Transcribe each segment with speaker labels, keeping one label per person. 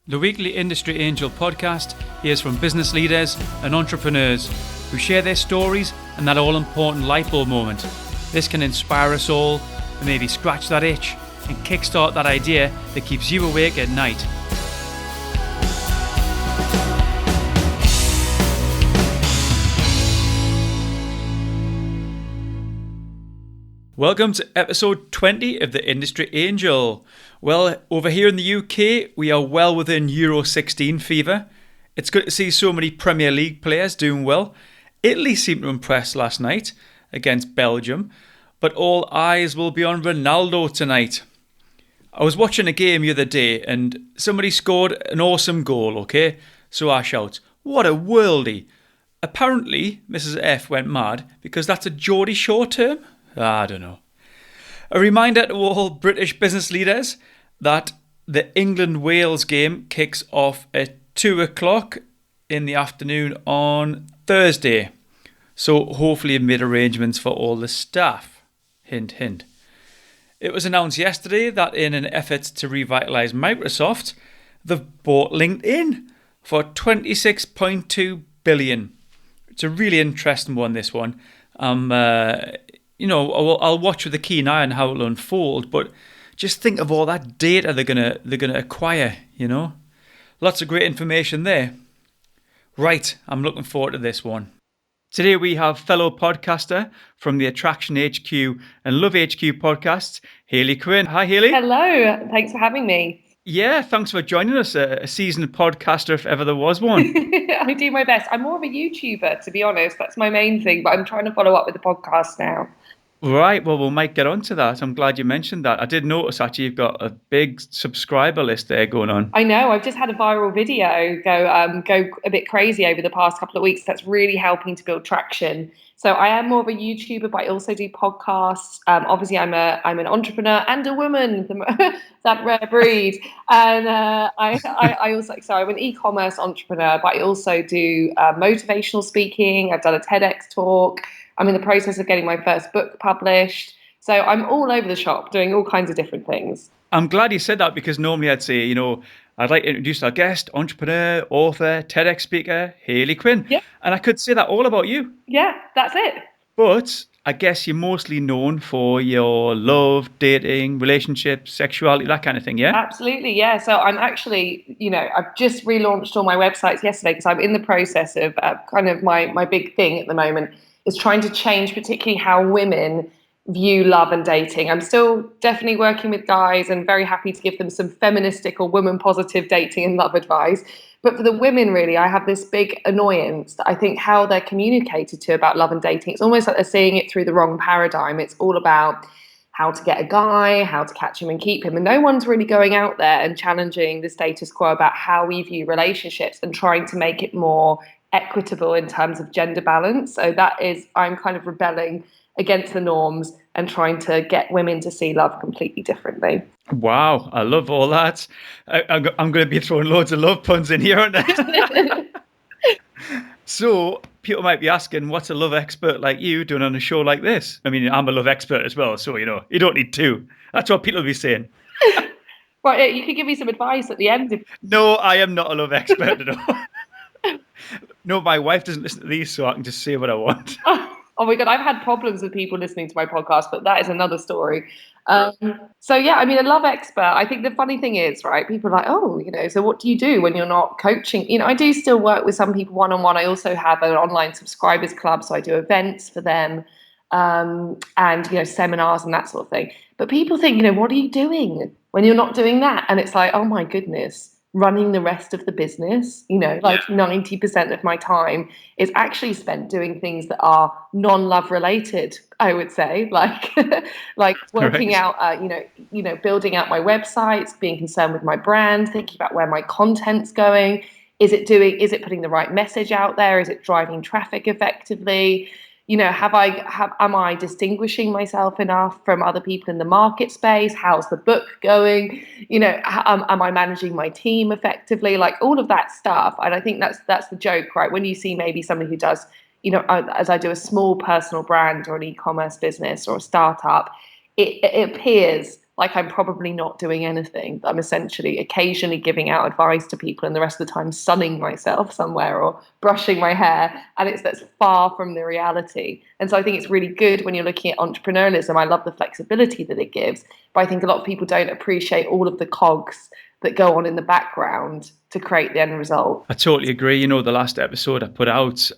Speaker 1: The weekly Industry Angel podcast hears from business leaders and entrepreneurs who share their stories and that all-important light bulb moment. This can inspire us all and maybe scratch that itch and kickstart that idea that keeps you awake at night. Welcome to episode 20 of the Industry Angel. Well, over here in the UK, we are well within Euro 16 fever. It's good to see so many Premier League players doing well. Italy seemed to impress last night against Belgium, but all eyes will be on Ronaldo tonight. I was watching a game the other day and somebody scored an awesome goal, okay? So I shout, "What a worldie!" Apparently, Mrs. F went mad because that's a Geordie Shore term. I don't know. A reminder to all British business leaders that the England-Wales game kicks off at 2 o'clock in the afternoon on Thursday. So hopefully you've made arrangements for all the staff. Hint, hint. It was announced yesterday that in an effort to revitalise Microsoft, they've bought LinkedIn for $26.2 billion. It's a really interesting one, this one. I'll watch with a keen eye on how it'll unfold, but just think of all that data they're gonna acquire, Lots of great information there. Right, I'm looking forward to this one. Today we have fellow podcaster from the Attraction HQ and Love HQ podcasts, Hayley Quinn. Hi, Hayley.
Speaker 2: Hello, thanks for having me.
Speaker 1: Yeah, thanks for joining us, a seasoned podcaster if ever there was one.
Speaker 2: I do my best. I'm more of a YouTuber, to be honest. That's my main thing, but I'm trying to follow up with the podcast now.
Speaker 1: Right, well, we might get onto that. I'm glad you mentioned that. I did notice, actually, you've got a big subscriber list there going on.
Speaker 2: I know. I've just had a viral video go a bit crazy over the past couple of weeks. That's really helping to build traction. So I am more of a YouTuber, but I also do podcasts. Obviously, I'm an entrepreneur and a woman, that rare breed. And I also, so I'm an e-commerce entrepreneur, but I also do motivational speaking. I've done a TEDx talk. I'm in the process of getting my first book published. So I'm all over the shop doing all kinds of different things.
Speaker 1: I'm glad you said that because normally I'd say, I'd like to introduce our guest, entrepreneur, author, TEDx speaker, Hayley Quinn.
Speaker 2: Yeah.
Speaker 1: And I could say that all about you.
Speaker 2: Yeah, that's it.
Speaker 1: But I guess you're mostly known for your love, dating, relationships, sexuality, that kind of thing, yeah?
Speaker 2: Absolutely, yeah. So I'm actually, I've just relaunched all my websites yesterday because I'm in the process of kind of my big thing at the moment is trying to change particularly how women view love and dating. I'm still definitely working with guys and very happy to give them some feministic or woman positive dating and love advice. But for the women, really, I have this big annoyance that I think how they're communicated to about love and dating, it's almost like they're seeing it through the wrong paradigm. It's all about how to get a guy, how to catch him and keep him. And no one's really going out there and challenging the status quo about how we view relationships and trying to make it more equitable in terms of gender balance. So I'm kind of rebelling against the norms and trying to get women to see love completely differently.
Speaker 1: Wow, I love all that. I'm going to be throwing loads of love puns in here, aren't I? So people might be asking, what's a love expert like you doing on a show like this? I mean, I'm a love expert as well, so, you don't need two. That's what people will be saying.
Speaker 2: Right, you could give me some advice at the end.
Speaker 1: No, I am not a love expert at all. No, my wife doesn't listen to these, so I can just say what I want.
Speaker 2: Oh my God, I've had problems with people listening to my podcast, but that is another story. So yeah, I mean, a love expert, I think the funny thing is, right, people are like, oh, so what do you do when you're not coaching? I do still work with some people one-on-one. I also have an online subscribers club, so I do events for them and, seminars and that sort of thing. But people think, what are you doing when you're not doing that? And it's like, oh my goodness. Running the rest of the business, 90% of my time is actually spent doing things that are non-love related, I would say, like working out, building out my websites, being concerned with my brand, thinking about where my content's going. Is it putting the right message out there? Is it driving traffic effectively? Am I distinguishing myself enough from other people in the market space? How's the book going? Am I managing my team effectively? Like all of that stuff. And I think that's the joke, right? When you see maybe somebody who does, as I do a small personal brand or an e-commerce business or a startup, it appears like I'm probably not doing anything. I'm essentially occasionally giving out advice to people and the rest of the time sunning myself somewhere or brushing my hair. And that's far from the reality. And so I think it's really good when you're looking at entrepreneurialism. I love the flexibility that it gives, but I think a lot of people don't appreciate all of the cogs that go on in the background to create the end result.
Speaker 1: I totally agree. You know, the last episode I put out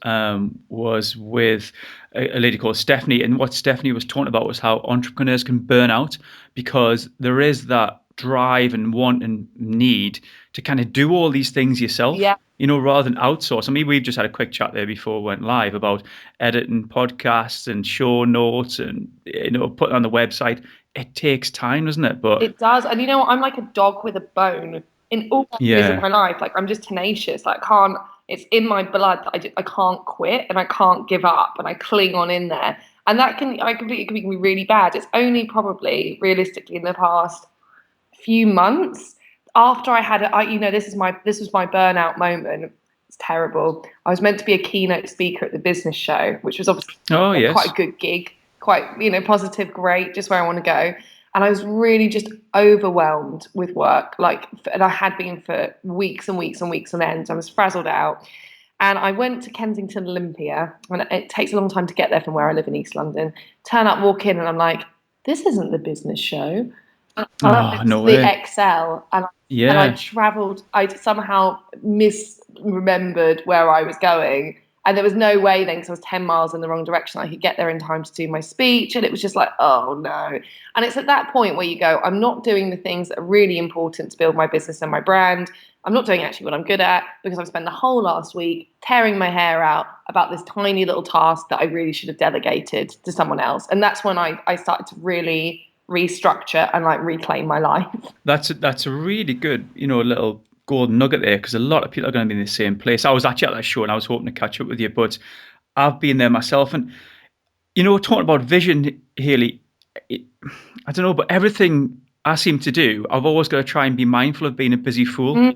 Speaker 1: was with a lady called Stephanie, and what Stephanie was talking about was how entrepreneurs can burn out because there is that drive and want and need to kind of do all these things yourself,
Speaker 2: Yeah.
Speaker 1: you know, rather than outsource. I mean, we've just had a quick chat there before we went live about editing podcasts and show notes and, you know, putting on the website. It takes time, doesn't it? But
Speaker 2: it does. And you know what? I'm like a dog with a bone in all areas of my life. Like I'm just tenacious. Like it's in my blood that I can't quit and I can't give up and I cling on in there. And it can be really bad. It's only probably realistically in the past few months after I had this was my burnout moment. It's terrible. I was meant to be a keynote speaker at the business show, which was obviously quite a good gig, quite, positive, great, just where I want to go. And I was really just overwhelmed with work, and I had been for weeks and weeks and weeks on end. I was frazzled out. And I went to Kensington Olympia, and it takes a long time to get there from where I live in East London. Turn up, walk in, and I'm like, this isn't the business show. The XL. And I travelled, I somehow misremembered where I was going. And there was no way then, because I was 10 miles in the wrong direction, I could get there in time to do my speech. And it was just like, oh no. And it's at that point where you go, I'm not doing the things that are really important to build my business and my brand. I'm not doing actually what I'm good at because I've spent the whole last week tearing my hair out about this tiny little task that I really should have delegated to someone else. And that's when I started to really restructure and reclaim my life.
Speaker 1: That's a really good, little golden nugget there, because a lot of people are going to be in the same place. I was actually at that show and I was hoping to catch up with you, but I've been there myself. And, talking about vision, Hayley, I don't know, but everything I seem to do, I've always got to try and be mindful of being a busy fool,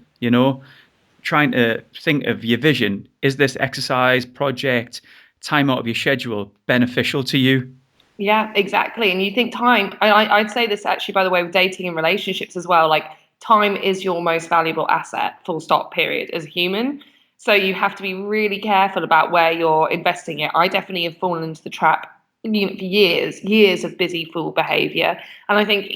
Speaker 1: trying to think of your vision. Is this exercise, project, time out of your schedule beneficial to you?
Speaker 2: Yeah, exactly. And you think time, I'd say this actually, by the way, with dating and relationships as well, time is your most valuable asset, full stop, period, as a human. So you have to be really careful about where you're investing it. I definitely have fallen into the trap for years of busy fool behavior. And I think,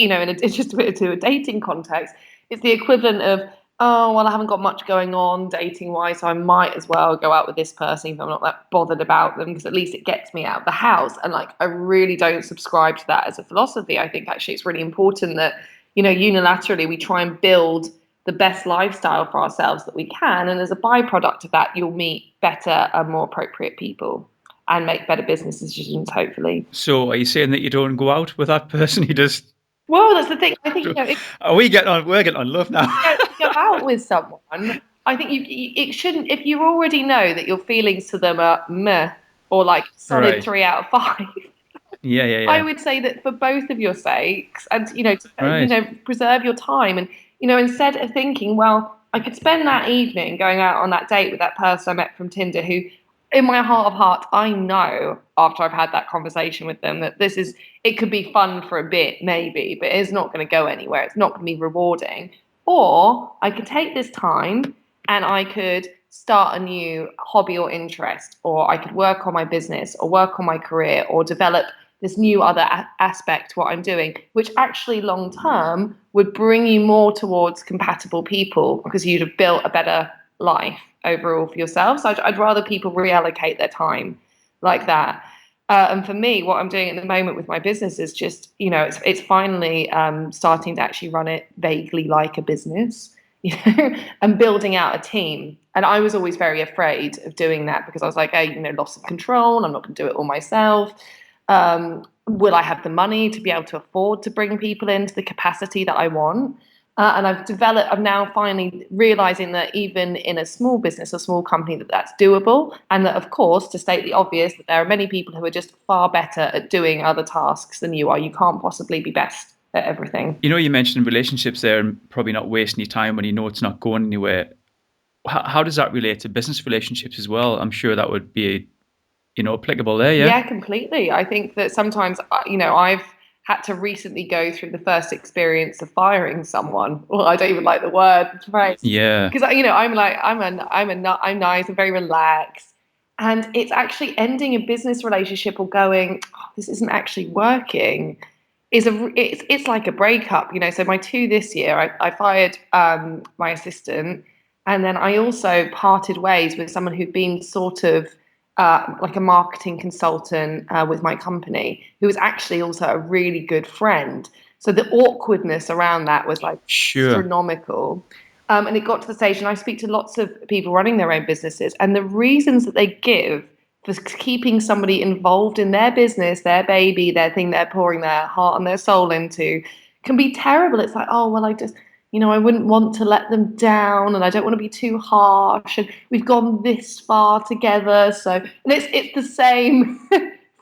Speaker 2: just to put it to a dating context, it's the equivalent of, oh, well, I haven't got much going on dating-wise, so I might as well go out with this person if I'm not that bothered about them, because at least it gets me out of the house. And I really don't subscribe to that as a philosophy. I think actually it's really important that, unilaterally we try and build the best lifestyle for ourselves that we can. And as a byproduct of that, you'll meet better and more appropriate people and make better business decisions, hopefully.
Speaker 1: So are you saying that you don't go out with that person? You just...
Speaker 2: Well, that's the thing. I think,
Speaker 1: we're getting on love now.
Speaker 2: Go out with someone. I think it shouldn't, if you already know that your feelings to them are meh, or solid 3 out of 5.
Speaker 1: Yeah.
Speaker 2: I would say that for both of your sakes, and preserve your time, and instead of thinking, well, I could spend that evening going out on that date with that person I met from Tinder, who, in my heart of hearts, I know after I've had that conversation with them that it could be fun for a bit, maybe, but it's not going to go anywhere. It's not going to be rewarding. Or I could take this time and I could start a new hobby or interest, or I could work on my business or work on my career or develop this new other aspect to what I'm doing, which actually long term would bring you more towards compatible people because you'd have built a better life overall for yourself. So I'd rather people reallocate their time like that. And for me, what I'm doing at the moment with my business is just, it's finally starting to actually run it vaguely like a business, and building out a team. And I was always very afraid of doing that because I was like, hey, loss of control. I'm not going to do it all myself. Will I have the money to be able to afford to bring people into the capacity that I want? And I'm now finally realizing that even in a small business, a small company, that's doable. And that, of course, to state the obvious, that there are many people who are just far better at doing other tasks than you are. You can't possibly be best at everything.
Speaker 1: You mentioned relationships there and probably not wasting your time when you know it's not going anywhere. How does that relate to business relationships as well? I'm sure that would be, applicable there, yeah?
Speaker 2: Yeah, completely. I think that sometimes, I've had to recently go through the first experience of firing someone. Well, I don't even like the word phrase.
Speaker 1: Yeah.
Speaker 2: Because I'm nice, I'm very relaxed. And it's actually ending a business relationship or going, oh, this isn't actually working it's like a breakup, So my two this year, I fired my assistant, and then I also parted ways with someone who'd been sort of like a marketing consultant with my company, who was actually also a really good friend. So the awkwardness around that was like
Speaker 1: Sure.
Speaker 2: astronomical. And it got to the stage, and I speak to lots of people running their own businesses, and the reasons that they give for keeping somebody involved in their business, their baby, their thing they're pouring their heart and their soul into can be terrible. It's like, oh, well, I wouldn't want to let them down and I don't want to be too harsh. And we've gone this far together. And it's the same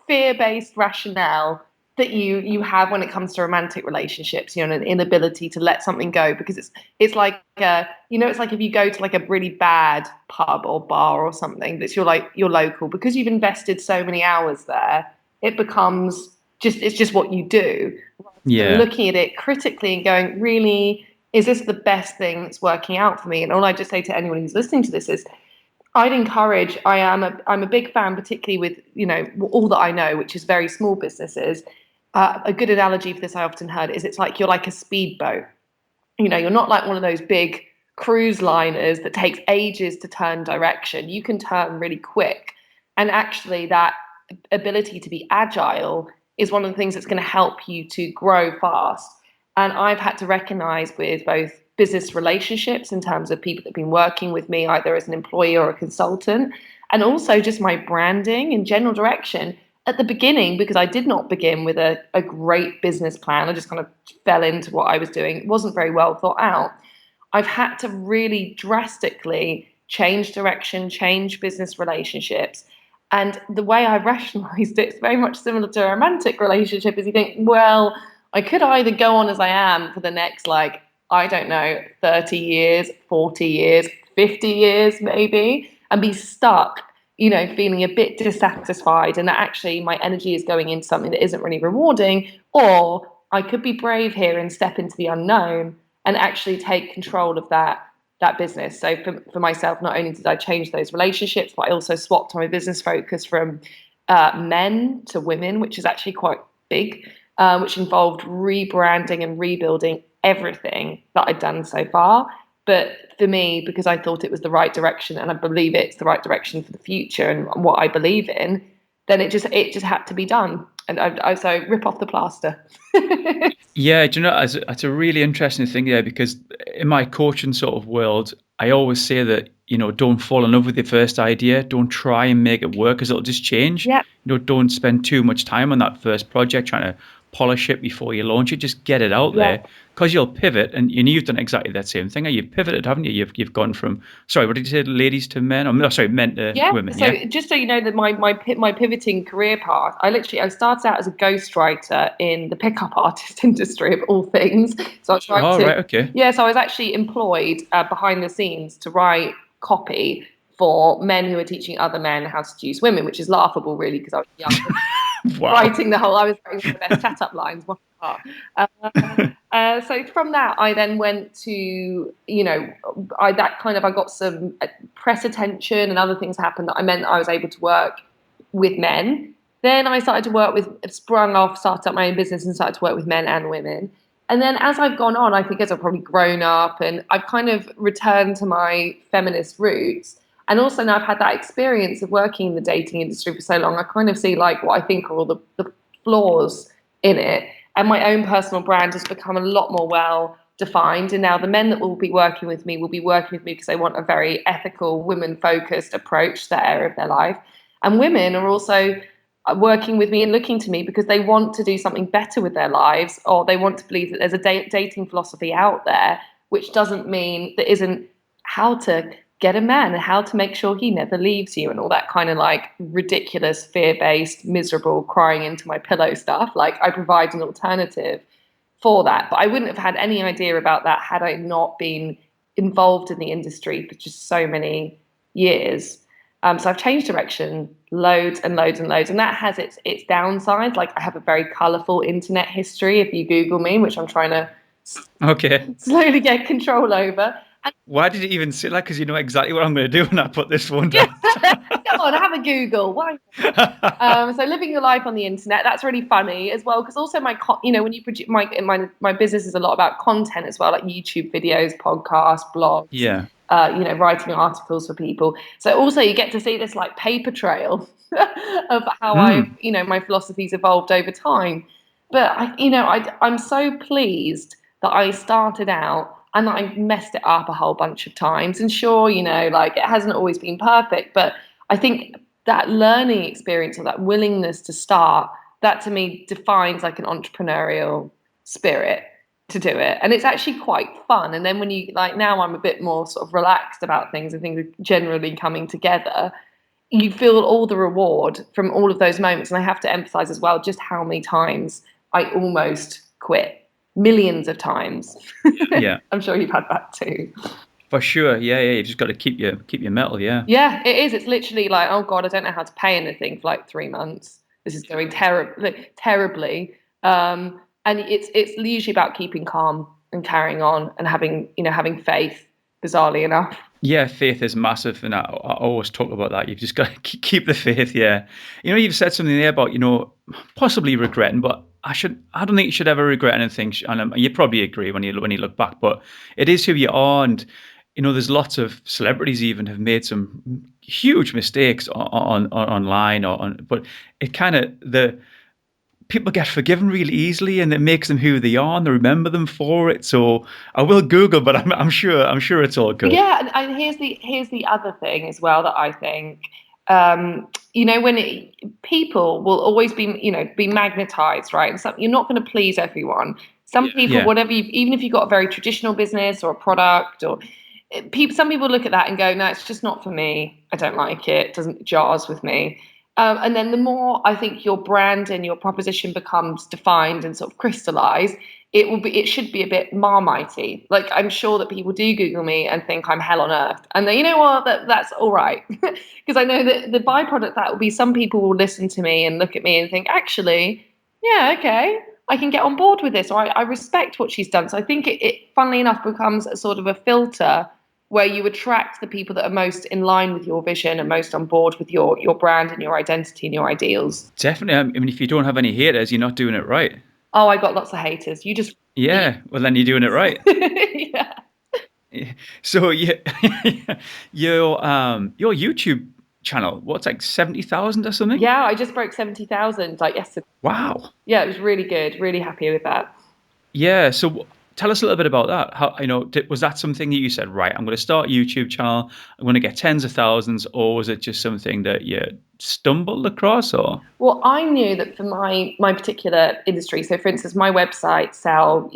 Speaker 2: fear-based rationale that you have when it comes to romantic relationships, an inability to let something go because it's like it's like if you go to like a really bad pub or bar or something that's your local, because you've invested so many hours there, it becomes it's just what you do.
Speaker 1: Yeah.
Speaker 2: Looking at it critically and going, really, is this the best thing that's working out for me? And all I just say to anyone who's listening to this is I'm a big fan, particularly with, all that I know, which is very small businesses. A good analogy for this I often heard is it's like you're like a speedboat. You're not like one of those big cruise liners that takes ages to turn direction. You can turn really quick. And actually that ability to be agile is one of the things that's going to help you to grow fast. And I've had to recognize with both business relationships in terms of people that have been working with me either as an employee or a consultant, and also just my branding and general direction at the beginning, because I did not begin with a great business plan. I just kind of fell into what I was doing. It wasn't very well thought out. I've had to really drastically change direction, change business relationships. And the way I rationalized it is very much similar to a romantic relationship, is you think, well, I could either go on as I am for the next, I don't know, 30 years, 40 years, 50 years maybe, and be stuck, feeling a bit dissatisfied and that actually my energy is going into something that isn't really rewarding. Or I could be brave here and step into the unknown and actually take control of that business. So for myself, not only did I change those relationships, but I also swapped my business focus from men to women, which is actually quite big, which involved rebranding and rebuilding everything that I'd done so far. But for me, because I thought it was the right direction and I believe it's the right direction for the future and what I believe in, then it just had to be done. And I so rip off the plaster.
Speaker 1: Yeah, do you know, it's a really interesting thing there, because in my coaching sort of world, I always say that, don't fall in love with your first idea. Don't try and make it work because it'll just change.
Speaker 2: Yeah.
Speaker 1: Don't spend too much time on that first project trying to polish it before you launch it. Just get it out there, because you'll pivot. And you've done exactly that same thing. You've pivoted, haven't you? You've gone from, sorry, what did you say, ladies to men? Or no, sorry, men to women.
Speaker 2: So just so you know that my pivoting career path, I started out as a ghostwriter in the pickup artist industry of all things. So I was writing.
Speaker 1: Right, okay.
Speaker 2: Yeah, so I was actually employed behind the scenes to write copy for men who were teaching other men how to seduce women, which is laughable, really, because I was young.
Speaker 1: Wow.
Speaker 2: I was writing the best chat-up lines. So from that, I then went to, I got some press attention and other things happened that I meant I was able to work with men. Then I started up my own business and started to work with men and women. And then as I've gone on, I think as I've probably grown up and I've kind of returned to my feminist roots. And also now I've had that experience of working in the dating industry for so long, I kind of see what I think are all the flaws in it. And my own personal brand has become a lot more well defined. And now the men that will be working with me because they want a very ethical, women-focused approach to that area of their life. And women are also working with me and looking to me because they want to do something better with their lives, or they want to believe that there's a dating philosophy out there, which doesn't mean that isn't how to get a man and how to make sure he never leaves you and all that kind of ridiculous, fear-based, miserable, crying into my pillow stuff. I provide an alternative for that. But I wouldn't have had any idea about that had I not been involved in the industry for just so many years. So I've changed direction loads and loads and loads, and that has its downsides. Like I have a very colourful internet history if you Google me, which I'm trying to slowly get control over.
Speaker 1: Why did you even say that? Because you know exactly what I'm going to do when I put this phone down.
Speaker 2: Come on, have a Google. Why? So living your life on the internet, that's really funny as well. Because also when you produce my business is a lot about content as well, like YouTube videos, podcasts, blogs.
Speaker 1: Yeah.
Speaker 2: Writing articles for people. So also you get to see this like paper trail of how my philosophy's evolved over time. But I'm so pleased that I started out and I messed it up a whole bunch of times. And sure, like it hasn't always been perfect, but I think that learning experience or that willingness to start, that to me defines like an entrepreneurial spirit to do it. And it's actually quite fun. And then when you like now I'm a bit more sort of relaxed about things and things are generally coming together, you feel all the reward from all of those moments. And I have to emphasize as well just how many times I almost quit. Millions of times.
Speaker 1: Yeah.
Speaker 2: I'm sure you've had that too.
Speaker 1: For sure. Yeah. You've just got to keep your mettle. Yeah.
Speaker 2: Yeah, it is. It's literally like, oh God, I don't know how to pay anything for like 3 months. This is going terribly. And it's usually about keeping calm and carrying on and having faith, bizarrely enough.
Speaker 1: Yeah, faith is massive, and I always talk about that. You've just got to keep the faith. Yeah, you've said something there about possibly regretting, but I don't think you should ever regret anything. And you probably agree when you look back, but it is who you are, and there's lots of celebrities even have made some huge mistakes online but it kind of people get forgiven really easily, and it makes them who they are, and they remember them for it. So I will Google, but I'm sure it's all good.
Speaker 2: Yeah, and here's the other thing as well that I think, people will always be magnetized, right? And you're not going to please everyone. Some people, even if you've got a very traditional business or a product, or some people look at that and go, no, it's just not for me. I don't like it. It doesn't jars with me. And then the more I think your brand and your proposition becomes defined and sort of crystallized, it should be a bit marmitey. Like I'm sure that people do Google me and think I'm hell on earth. And then, you know what, that's all right. Because I know that the byproduct that will be some people will listen to me and look at me and think, actually, yeah, okay, I can get on board with this, or I respect what she's done. So I think it funnily enough becomes a sort of a filter where you attract the people that are most in line with your vision and most on board with your brand and your identity and your ideals.
Speaker 1: Definitely. I mean, if you don't have any haters, you're not doing it right.
Speaker 2: Oh, I got lots of haters. You just...
Speaker 1: Yeah, well, then you're doing it right.
Speaker 2: Yeah.
Speaker 1: So your YouTube channel, what's like 70,000 or something?
Speaker 2: Yeah, I just broke 70,000 like yesterday.
Speaker 1: Wow.
Speaker 2: Yeah, it was really good. Really happy with that.
Speaker 1: Yeah. So tell us a little bit about that. How was that something that you said, right, I'm going to start a YouTube channel, I'm going to get tens of thousands, or was it just something that you stumbled across? Or
Speaker 2: well, I knew that for my particular industry, so for instance, my website sell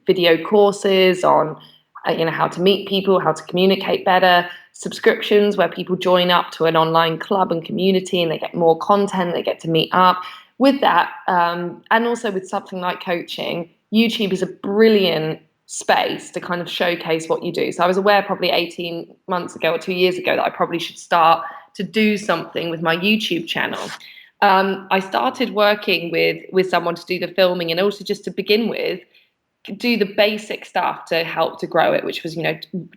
Speaker 2: video courses on how to meet people, how to communicate better, subscriptions where people join up to an online club and community and they get more content, they get to meet up. With that, and also with something like coaching, YouTube is a brilliant space to kind of showcase what you do. So I was aware probably 18 months ago or 2 years ago that I probably should start to do something with my YouTube channel. I started working with someone to do the filming and also just to begin with, do the basic stuff to help to grow it, which was,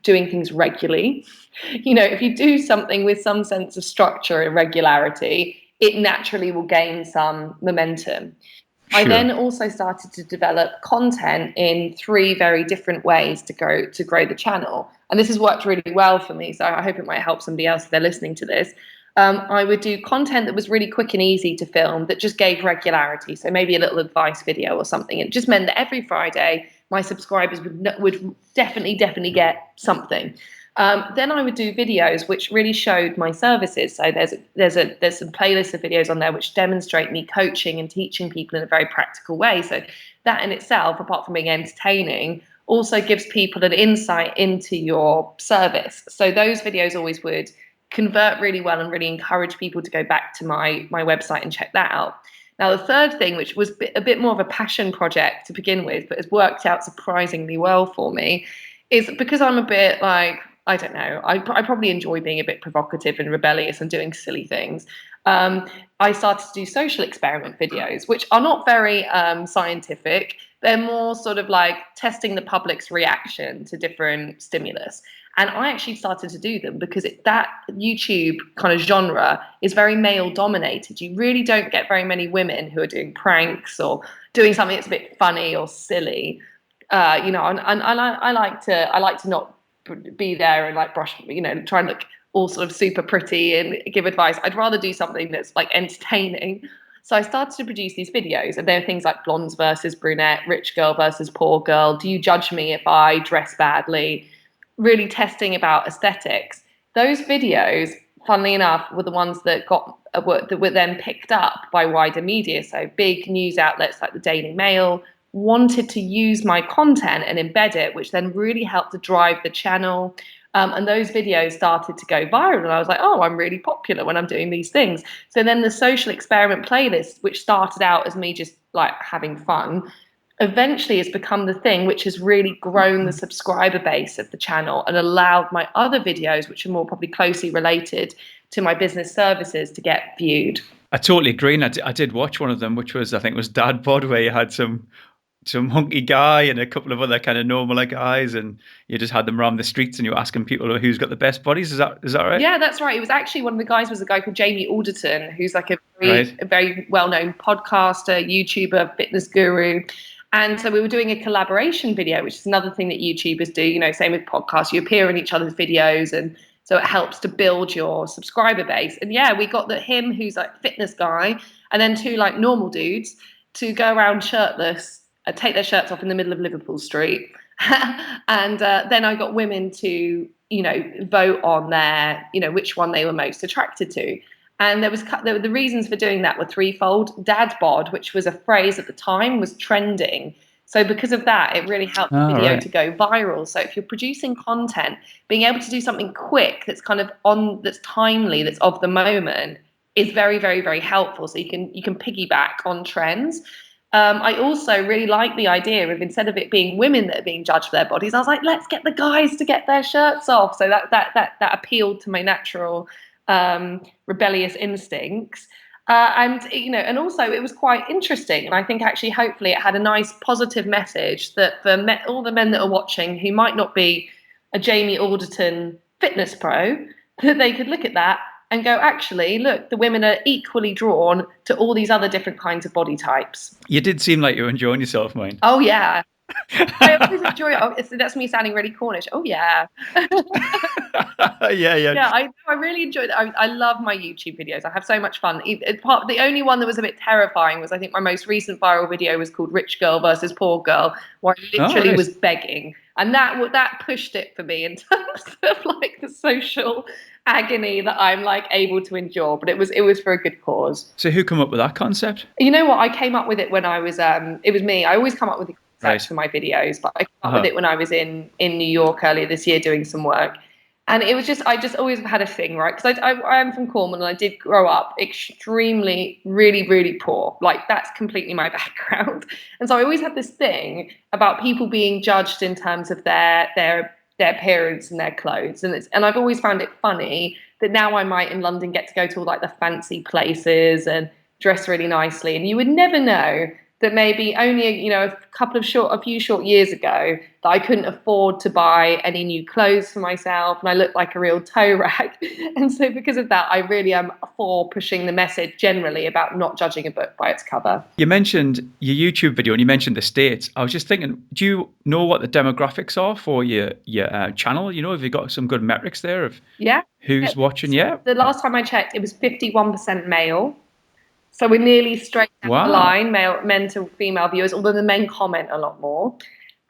Speaker 2: doing things regularly. If you do something with some sense of structure and regularity, it naturally will gain some momentum. Sure. I then also started to develop content in 3 very different ways to grow the channel. And this has worked really well for me. So I hope it might help somebody else if they're listening to this. I would do content that was really quick and easy to film that just gave regularity. So maybe a little advice video or something. It just meant that every Friday my subscribers would definitely get something. Then I would do videos which really showed my services. So there's some playlists of videos on there which demonstrate me coaching and teaching people in a very practical way. So that in itself, apart from being entertaining, also gives people an insight into your service. So those videos always would convert really well and really encourage people to go back to my website and check that out. Now, the third thing, which was a bit more of a passion project to begin with, but has worked out surprisingly well for me, is because I'm a bit like, I don't know. I probably enjoy being a bit provocative and rebellious and doing silly things. I started to do social experiment videos, which are not very scientific. They're more sort of like testing the public's reaction to different stimulus. And I actually started to do them because that YouTube kind of genre is very male dominated. You really don't get very many women who are doing pranks or doing something that's a bit funny or silly. And I like to not be there and like brush, try and look all sort of super pretty and give advice. I'd rather do something that's like entertaining. So I started to produce these videos, and there are things like blondes versus brunette, rich girl versus poor girl. Do you judge me if I dress badly? Really testing about aesthetics. Those videos, funnily enough, were the ones that were then picked up by wider media. So big news outlets like the Daily Mail wanted to use my content and embed it, which then really helped to drive the channel. And those videos started to go viral. And I was like, oh, I'm really popular when I'm doing these things. So then the social experiment playlist, which started out as me just like having fun, eventually has become the thing which has really grown the subscriber base of the channel and allowed my other videos, which are more probably closely related to my business services, to get viewed.
Speaker 1: I totally agree. And I did watch one of them, which was, I think it was Dadbod, where you had some hunky guy and a couple of other kind of normal guys, and you just had them around the streets and you were asking people who's got the best bodies. Is that right?
Speaker 2: Yeah, that's right. It was actually, one of the guys was a guy called Jamie Alderton, who's like a very well-known podcaster, YouTuber, fitness guru. And so we were doing a collaboration video, which is another thing that YouTubers do, same with podcasts. You appear in each other's videos, and so it helps to build your subscriber base. And yeah, we got him who's like fitness guy, and then two like normal dudes to go around shirtless, take their shirts off in the middle of Liverpool Street. And then I got women to, vote on their, which one they were most attracted to. And the reasons for doing that were threefold. Dadbod, which was a phrase at the time, was trending. So because of that, it really helped the video to go viral. So if you're producing content, being able to do something quick that's kind of that's timely, that's of the moment, is very, very, very helpful. So you can piggyback on trends. I also really like the idea of, instead of it being women that are being judged for their bodies, I was like, let's get the guys to get their shirts off. So that appealed to my natural rebellious instincts. And also it was quite interesting. And I think actually, hopefully it had a nice positive message that for all the men that are watching who might not be a Jamie Alderton fitness pro, that they could look at that and go, actually, look, the women are equally drawn to all these other different kinds of body types.
Speaker 1: You did seem like you were enjoying yourself, mate.
Speaker 2: Oh, yeah. I always enjoy it. Oh, that's me sounding really Cornish. Oh, yeah.
Speaker 1: Yeah.
Speaker 2: Yeah, I really enjoyed it. I love my YouTube videos. I have so much fun. The only one that was a bit terrifying was, I think my most recent viral video was called Rich Girl versus Poor Girl, where I literally was begging. And that pushed it for me in terms of like the social agony that I'm like able to endure. But it was for a good cause.
Speaker 1: So who came up with that concept?
Speaker 2: You know what? I came up with it when I was, it was me. I always come up with the concepts for my videos, but I came up with it when I was in New York earlier this year doing some work. And it was I just always had a thing, right? Because I am from Cornwall, and I did grow up extremely, really, really poor. Like, that's completely my background. And so I always had this thing about people being judged in terms of their appearance and their clothes. And I've always found it funny that now I might in London get to go to all like the fancy places and dress really nicely. And you would never know that maybe only, a few short years ago, that I couldn't afford to buy any new clothes for myself, and I looked like a real toe rag. And so because of that, I really am for pushing the message generally about not judging a book by its cover.
Speaker 1: You mentioned your YouTube video and you mentioned the States. I was just thinking, do you know what the demographics are for your channel? Have you got some good metrics there of who's watching? Yeah.
Speaker 2: The last time I checked, it was 51% male. So we're nearly straight down the line, men to female viewers, although the men comment a lot more.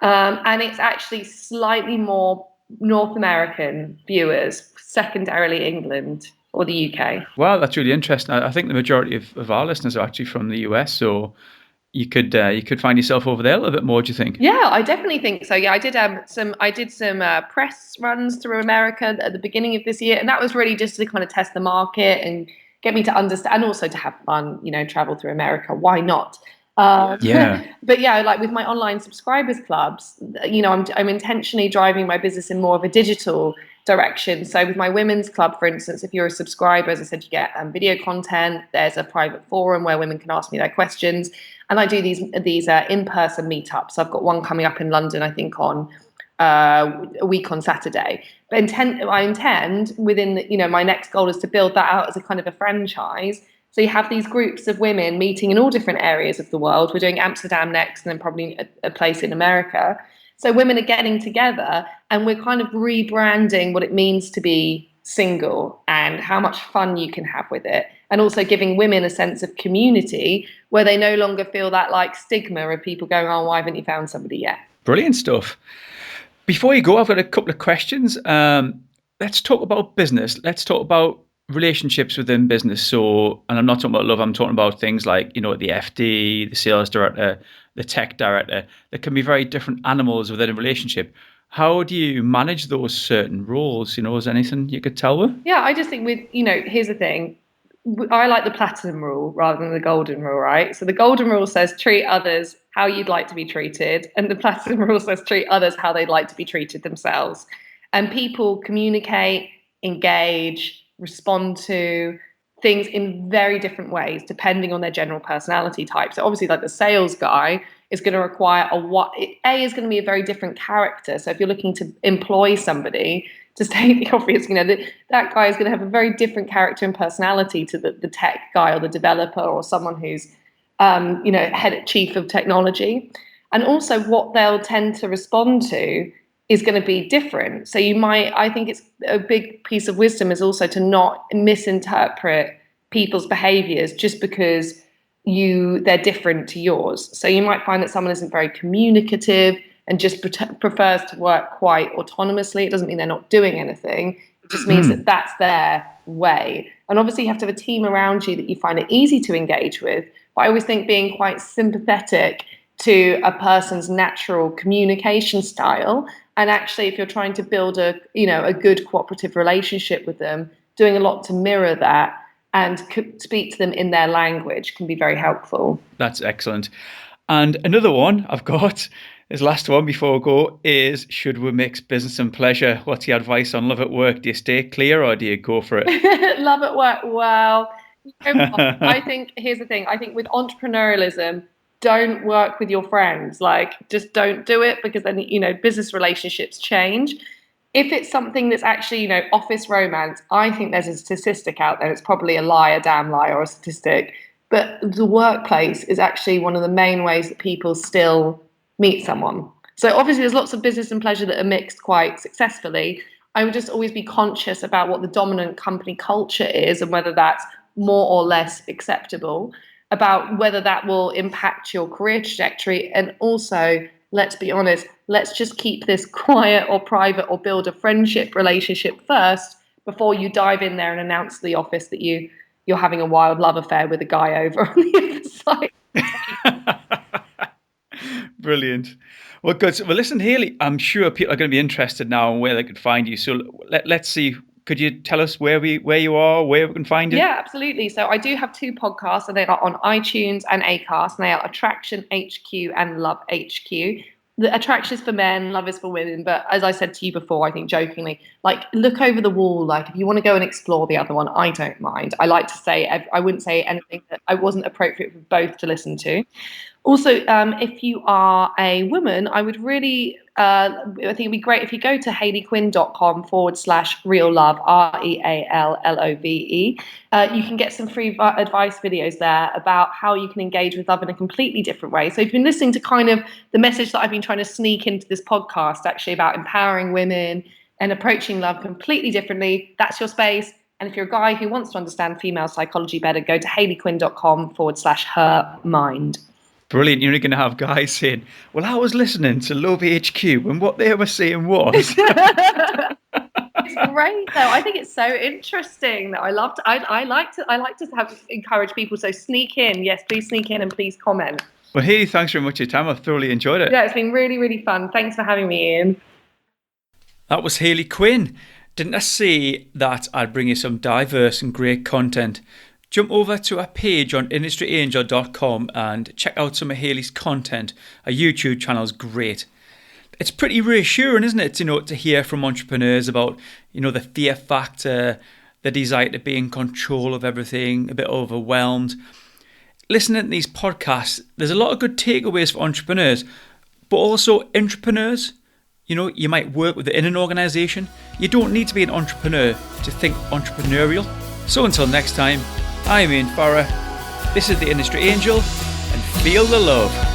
Speaker 2: And it's actually slightly more North American viewers, secondarily England or the UK.
Speaker 1: Wow, that's really interesting. I think the majority of our listeners are actually from the US, so you could find yourself over there a little bit more, do you think?
Speaker 2: Yeah, I definitely think so. Yeah, I did some press runs through America at the beginning of this year, and that was really just to kind of test the market and get me to understand, and also to have fun, travel through America. Why not? But yeah, like with my online subscribers clubs, I'm intentionally driving my business in more of a digital direction. So with my women's club, for instance, if you're a subscriber, as I said, you get video content. There's a private forum where women can ask me their questions, and I do these in-person meetups. I've got one coming up in London, I think, on a week on Saturday. But I intend within my next goal is to build that out as a kind of a franchise. So you have these groups of women meeting in all different areas of the world. We're doing Amsterdam next, and then probably a place in America. So women are getting together, and we're kind of rebranding what it means to be single and how much fun you can have with it. And also giving women a sense of community where they no longer feel that like stigma of people going, oh, why haven't you found somebody yet?
Speaker 1: Brilliant stuff. Before you go, I've got a couple of questions. Let's talk about business. Let's talk about relationships within business. So, and I'm not talking about love, I'm talking about things like, the FD, the sales director, the tech director. There can be very different animals within a relationship. How do you manage those certain roles? Is there anything you could tell me?
Speaker 2: Yeah, I just think here's the thing. I like the platinum rule rather than the golden rule, right? So the golden rule says treat others how you'd like to be treated. And the platinum rule says treat others how they'd like to be treated themselves. And people communicate, engage, respond to things in very different ways depending on their general personality type. So obviously, like the sales guy is going to require is going to be a very different character. So if you're looking to employ somebody, to state the obvious, that guy is going to have a very different character and personality to the tech guy or the developer or someone who's chief of technology. And also what they'll tend to respond to is going to be different. So I think it's a big piece of wisdom is also to not misinterpret people's behaviors just because they're different to yours. So you might find that someone isn't very communicative and just prefers to work quite autonomously. It doesn't mean they're not doing anything. It just means that that's their way. And obviously you have to have a team around you that you find it easy to engage with. But I always think being quite sympathetic to a person's natural communication style. And actually, if you're trying to build a good cooperative relationship with them, doing a lot to mirror that and speak to them in their language can be very helpful.
Speaker 1: That's excellent. And another one I've got, this last one before we go, is should we mix business and pleasure? What's your advice on love at work? Do you stay clear or do you go for it?
Speaker 2: Love at work? Well, I think, here's the thing. I think with entrepreneurialism, don't work with your friends. Just don't do it because then, business relationships change. If it's something that's actually, office romance, I think there's a statistic out there. It's probably a damn lie or a statistic. But the workplace is actually one of the main ways that people still meet someone. So obviously there's lots of business and pleasure that are mixed quite successfully. I would just always be conscious about what the dominant company culture is and whether that's more or less acceptable, about whether that will impact your career trajectory. And also, let's be honest, let's just keep this quiet or private or build a friendship relationship first before you dive in there and announce to the office that you're having a wild love affair with a guy over on the other side.
Speaker 1: Brilliant. Well, good. Well, listen, Hayley, I'm sure people are going to be interested now in where they could find you. So let's see. Could you tell us where you are, where we can find you?
Speaker 2: Yeah, absolutely. So I do have 2 podcasts, and they are on iTunes and Acast, and they are Attraction HQ and Love HQ. The Attraction is for men, Love is for women. But as I said to you before, I think jokingly, look over the wall. If you want to go and explore the other one, I don't mind. I like to say, I wouldn't say anything that I wasn't appropriate for both to listen to. Also, if you are a woman, I would really, I think it'd be great if you go to hayleyquinn.com/real love, REALLOVE. You can get some free advice videos there about how you can engage with love in a completely different way. So if you've been listening to kind of the message that I've been trying to sneak into this podcast, actually about empowering women and approaching love completely differently, that's your space. And if you're a guy who wants to understand female psychology better, go to hayleyquinn.com/her mind.
Speaker 1: Brilliant. You're going to have guys saying, well, I was listening to Love HQ and what they were saying was.
Speaker 2: It's great though. I think it's so interesting. I like to encourage people. So sneak in. Yes, please sneak in and please comment.
Speaker 1: Well, Hayley, thanks very much for your time. I've thoroughly enjoyed it.
Speaker 2: Yeah, it's been really, really fun. Thanks for having me, Ian.
Speaker 1: That was Hayley Quinn. Didn't I say that I'd bring you some diverse and great content? Jump over to our page on industryangel.com and check out some of Hayley's content. Her YouTube channel is great. it's pretty reassuring, isn't it, to hear from entrepreneurs about, the fear factor, the desire to be in control of everything, a bit overwhelmed. Listening to these podcasts, there's a lot of good takeaways for entrepreneurs, but also intrapreneurs. You might work within an organisation. You don't need to be an entrepreneur to think entrepreneurial. So until next time, I'm Ian Farrer. This is the Industry Angel, and feel the love.